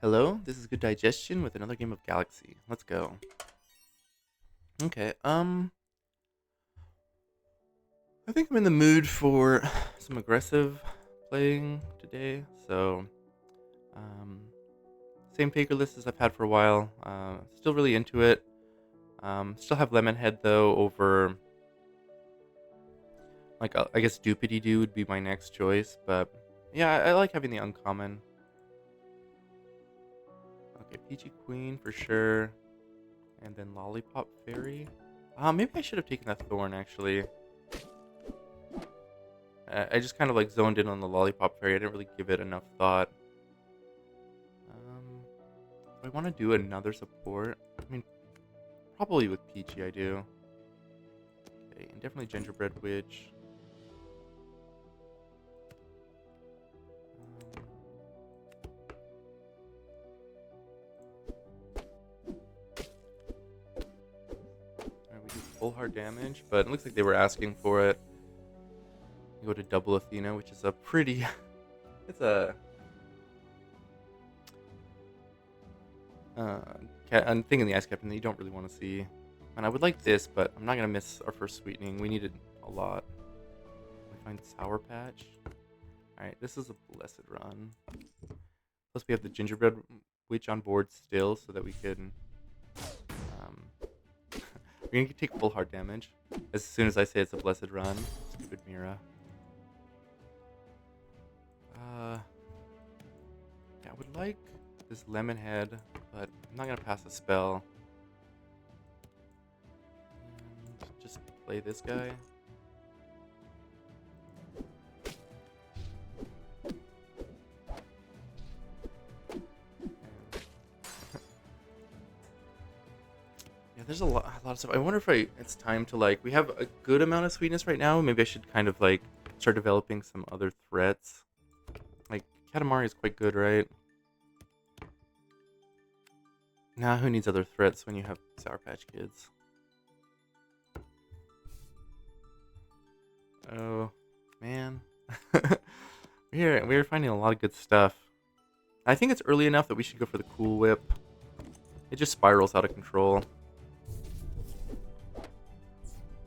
Hello, this is Good Digestion with another game of Galaxy. Let's go. Okay, I think I'm in the mood for some aggressive playing today. So, um, same Faker list as I've had for a while. Still really into it. Still have Lemonhead though over, like, I guess Doopity Doo would be my next choice. But yeah, I like having the uncommon. Okay, Peachy Queen for sure. And then Lollipop Fairy. Maybe I should have taken that Thorn actually. I just kind of like zoned in on the Lollipop Fairy. I didn't really give it enough thought. Do I want to do another support? I mean, probably with Peachy I do. Okay, and definitely Gingerbread Witch. Um, Alright, we do full hard damage, but it looks like they were asking for it. We go to double Athena, which is a pretty... it's a... Uh, I'm thinking the Ice Captain that you don't really want to see. And I would like this, but I'm not going to miss our first sweetening. We needed a lot. We find Sour Patch. Alright, this is a blessed run. Plus we have the Gingerbread Witch on board still, so that we can... we're going to take full hard damage. As soon as I say it's a blessed run. Stupid Mira. Yeah, I would like this Lemonhead, but I'm not going to pass a spell. And just play this guy. Yeah, there's a lot of stuff. I wonder if it's time to like, we have a good amount of sweetness right now. Maybe I should kind of like start developing some other threats. Like, Katamari is quite good, right? Nah, who needs other threats when you have Sour Patch Kids? Oh, man. We're finding a lot of good stuff. I think it's early enough that we should go for the Cool Whip. It just spirals out of control.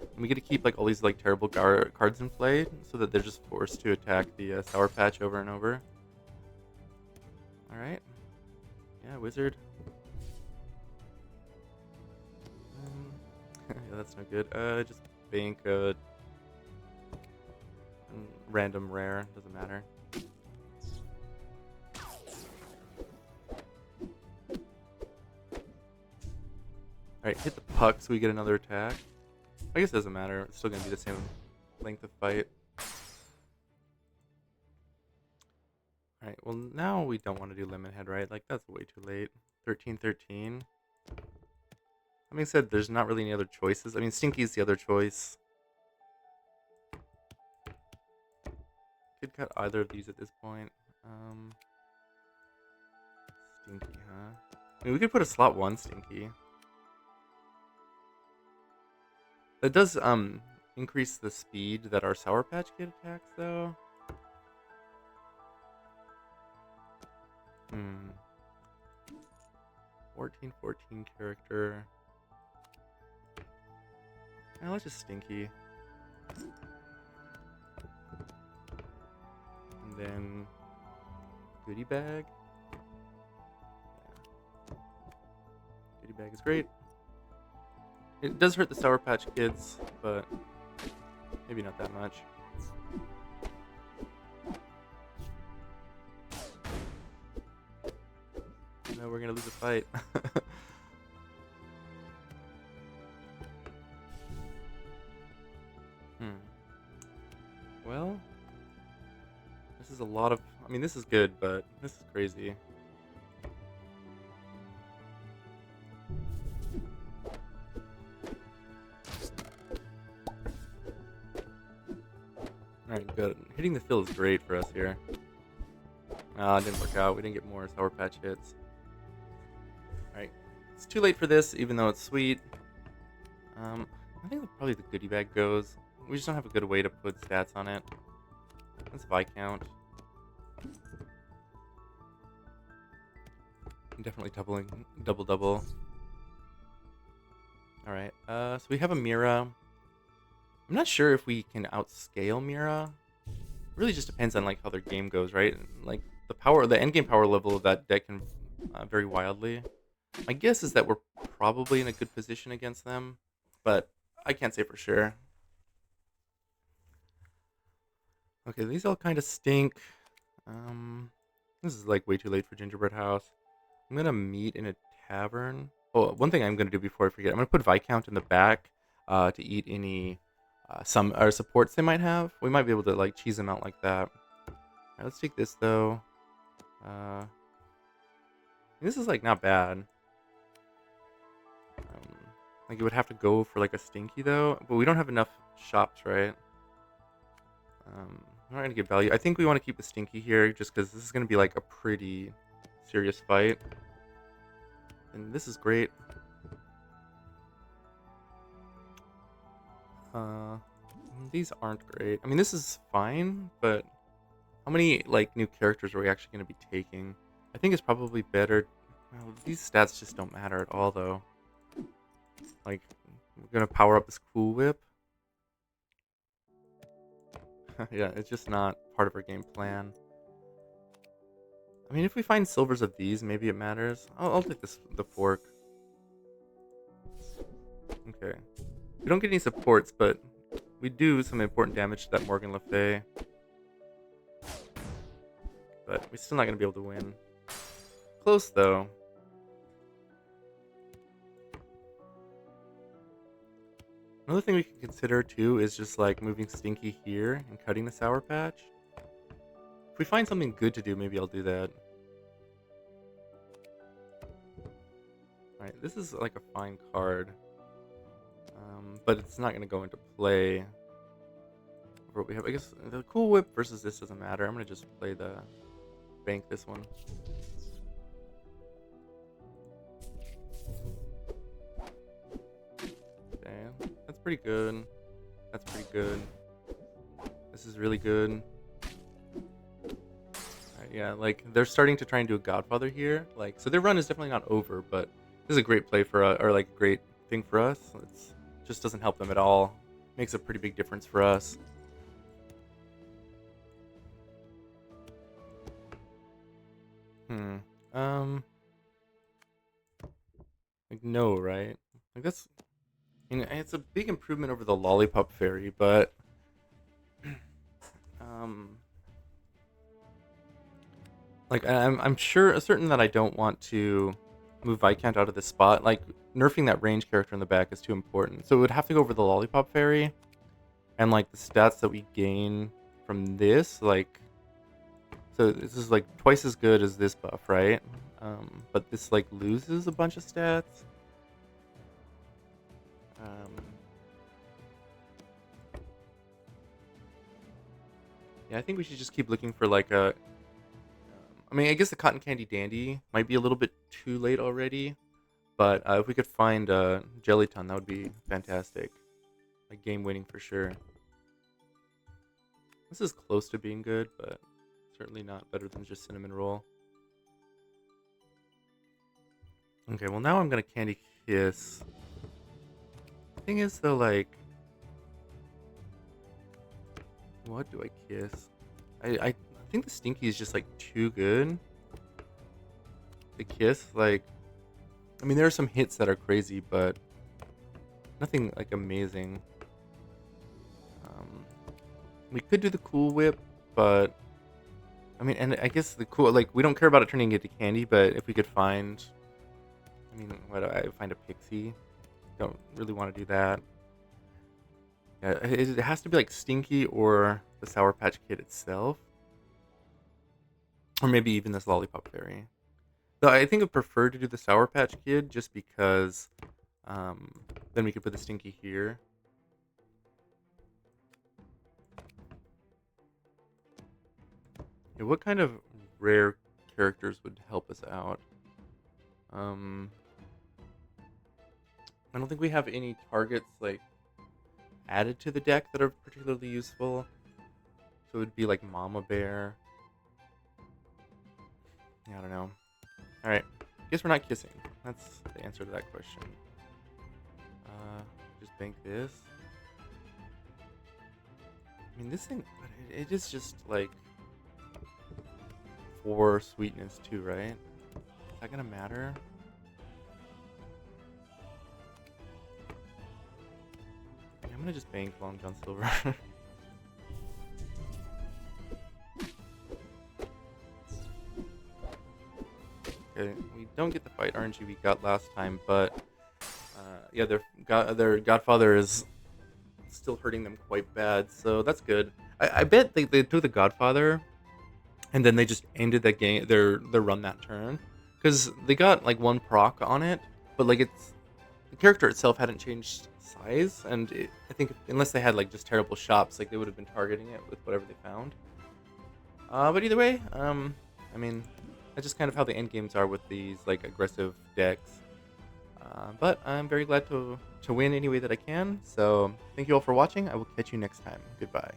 And we get to keep like all these like terrible cards in play, so that they're just forced to attack the Sour Patch over and over. All right. Yeah, Wizard. Yeah, that's no good. Just bank random rare. Doesn't matter. Alright, hit the puck so we get another attack. I guess it doesn't matter. It's still going to be the same length of fight. Alright, well now we don't want to do Lemonhead, right? Like, that's way too late. 13-13. That being said, there's not really any other choices. I mean, Stinky's the other choice. Could cut either of these at this point. Stinky, huh? I mean, we could put a slot 1 Stinky. That does increase the speed that our Sour Patch Kid attacks, though. 14 character. Now let's just Stinky. And then Goodie Bag. Yeah. Goodie Bag is great. It does hurt the Sour Patch Kids, but maybe not that much. No, we're gonna lose a fight. Well, this is a lot of... I mean, this is good, but this is crazy. Alright, good. Hitting the fill is great for us here. It didn't work out. We didn't get more Sour Patch hits. Alright. It's too late for this, even though it's sweet. I think probably the Goodie Bag goes. We just don't have a good way to put stats on it. That's Viscount. Definitely double. All right. So we have a Mira. I'm not sure if we can outscale Mira. It really just depends on like how their game goes, right? Like the end game power level of that deck can vary wildly. My guess is that we're probably in a good position against them, but I can't say for sure. Okay, these all kind of stink. Um, this is like way too late for Gingerbread House. I'm gonna meet in a tavern. Oh, one thing I'm gonna do before I forget, I'm gonna put Viscount in the back to eat any some or supports they might have. We might be able to like cheese them out like that. All right, let's take this though. Uh, this is like not bad. Like it would have to go for like a stinky though, but we don't have enough shops, right? I'm not gonna get value. I think we want to keep the stinky here just because this is gonna be like a pretty serious fight, and this is great. These aren't great. I mean, this is fine, but how many like new characters are we actually gonna be taking? I think it's probably better. Well, these stats just don't matter at all, though. Like, we're gonna power up this Cool Whip. Yeah, it's just not part of our game plan. I mean, if we find silvers of these, maybe it matters. I'll take the fork. Okay. We don't get any supports, but we do some important damage to that Morgan Le Fay. But we're still not going to be able to win. Close, though. Another thing we can consider, too, is just, like, moving Stinky here and cutting the Sour Patch. If we find something good to do, maybe I'll do that. Alright, this is, like, a fine card. But it's not going to go into play. What we have, I guess, the Cool Whip versus this doesn't matter. I'm going to just play the bank this one. Okay, that's pretty good. That's pretty good. This is really good. Yeah, like they're starting to try and do a Godfather here. Like, so their run is definitely not over, but this is a great play for or like a great thing for us. It's just doesn't help them at all. Makes a pretty big difference for us. Like no, right? Like that's, I mean, it's a big improvement over the Lollipop Fairy, but like I'm certain that I don't want to move Viscount out of this spot. Like nerfing that range character in the back is too important, so it would have to go over the Lollipop Fairy, and like the stats that we gain from this, like, so this is like twice as good as this buff, right? But this like loses a bunch of stats. Yeah, I think we should just keep looking for like a. I mean, I guess the Cotton Candy Dandy might be a little bit too late already, but if we could find Jellyton, that would be fantastic. Like game winning for sure. This is close to being good, but certainly not better than just Cinnamon Roll. Okay, well now I'm gonna Candy Kiss. The thing is though, like, what do I kiss? I think the Stinky is just like too good to kiss. Like, I mean, there are some hits that are crazy, but nothing like amazing. We could do the Cool Whip, but I mean, and I guess the cool, like, we don't care about it turning into candy, but if we could find, I mean, what do I find a Pixie? Don't really want to do that. Yeah, it has to be like Stinky or the Sour Patch Kid itself, or maybe even this Lollipop Fairy. So I think I prefer to do the Sour Patch Kid just because then we could put the Stinky here. Yeah, what kind of rare characters would help us out? I don't think we have any targets like added to the deck that are particularly useful. So it would be like Mama Bear. Yeah, I don't know. All right. Guess we're not kissing. That's the answer to that question. Just bank this. I mean, this thing, it is just like 4 sweetness too, right? Is that gonna matter? Yeah, I'm gonna just bank Long John Silver. Okay, we don't get the fight RNG we got last time, but yeah, their Godfather is still hurting them quite bad, so that's good. I bet they took the Godfather, and then they just ended that game, their run that turn, because they got like 1 proc on it, but like the character itself hadn't changed size, and I think unless they had like just terrible shops, like they would have been targeting it with whatever they found. But either way, I mean, that's just kind of how the end games are with these like aggressive decks. But I'm very glad to win any way that I can. So thank you all for watching. I will catch you next time. Goodbye.